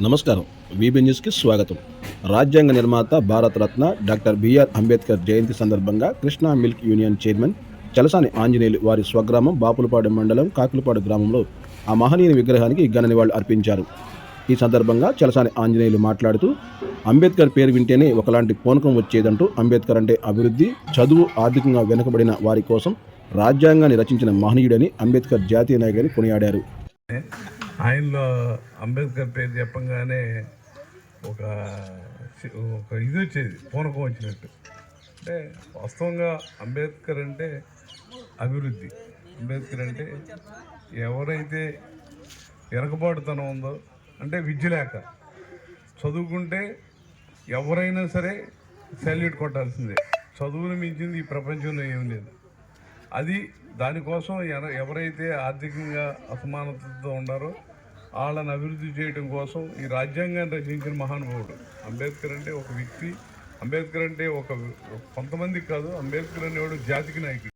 నమస్కారం. వీబీ న్యూస్‌కి స్వాగతం. రాజ్యాంగ నిర్మాత, భారతరత్న డాక్టర్ బిఆర్ అంబేద్కర్ జయంతి సందర్భంగా Krishna milk union chairman Chalasani Anjaneyulu వారి స్వగ్రామం బాపులపాడు మండలం కాకులపాడు గ్రామంలో ఆ మహనీయుని విగ్రహానికి ఘన నివాళులు అర్పించారు. ఈ సందర్భంగా చలసాని ఆంజనేయులు మాట్లాడుతూ, అంబేద్కర్ పేరు వింటేనే ఒకలాంటి పూనకం వచ్చేదంటూ, అంబేద్కర్ అంటే అభివృద్ధి, చదువు, ఆర్థికంగా వెనుకబడిన వారి కోసం రాజ్యాంగాన్ని రచించిన మహనీయుడని, అంబేద్కర్ జాతీయ నాయకుడని కొనియాడారు. ఆయనలో అంబేద్కర్ పేరు చెప్పంగానే ఒక ఒక ఇది వచ్చేది, పూనకం వచ్చినట్టు. అంటే వాస్తవంగా అంబేద్కర్ అంటే అభివృద్ధి. అంబేద్కర్ అంటే ఎవరైతే వెనకబాటుతనం ఉందో, అంటే విద్య లేక చదువుకుంటే ఎవరైనా సరే సాల్యూట్ కొట్టాల్సిందే. చదువును మించింది ఈ ప్రపంచంలో ఏం లేదు. అది దానికోసం ఎవరైతే ఆర్థికంగా అసమానతతో ఉండారో వాళ్ళని అభివృద్ధి చేయడం కోసం ఈ రాజ్యాంగాన్ని రచించిన మహానుభావుడు అంబేద్కర్. అంటే ఒక వ్యక్తి, అంబేద్కర్ అంటే కొంతమందికి కాదు, అంబేద్కర్ అనేవాడు జాతికి నాయకుడు.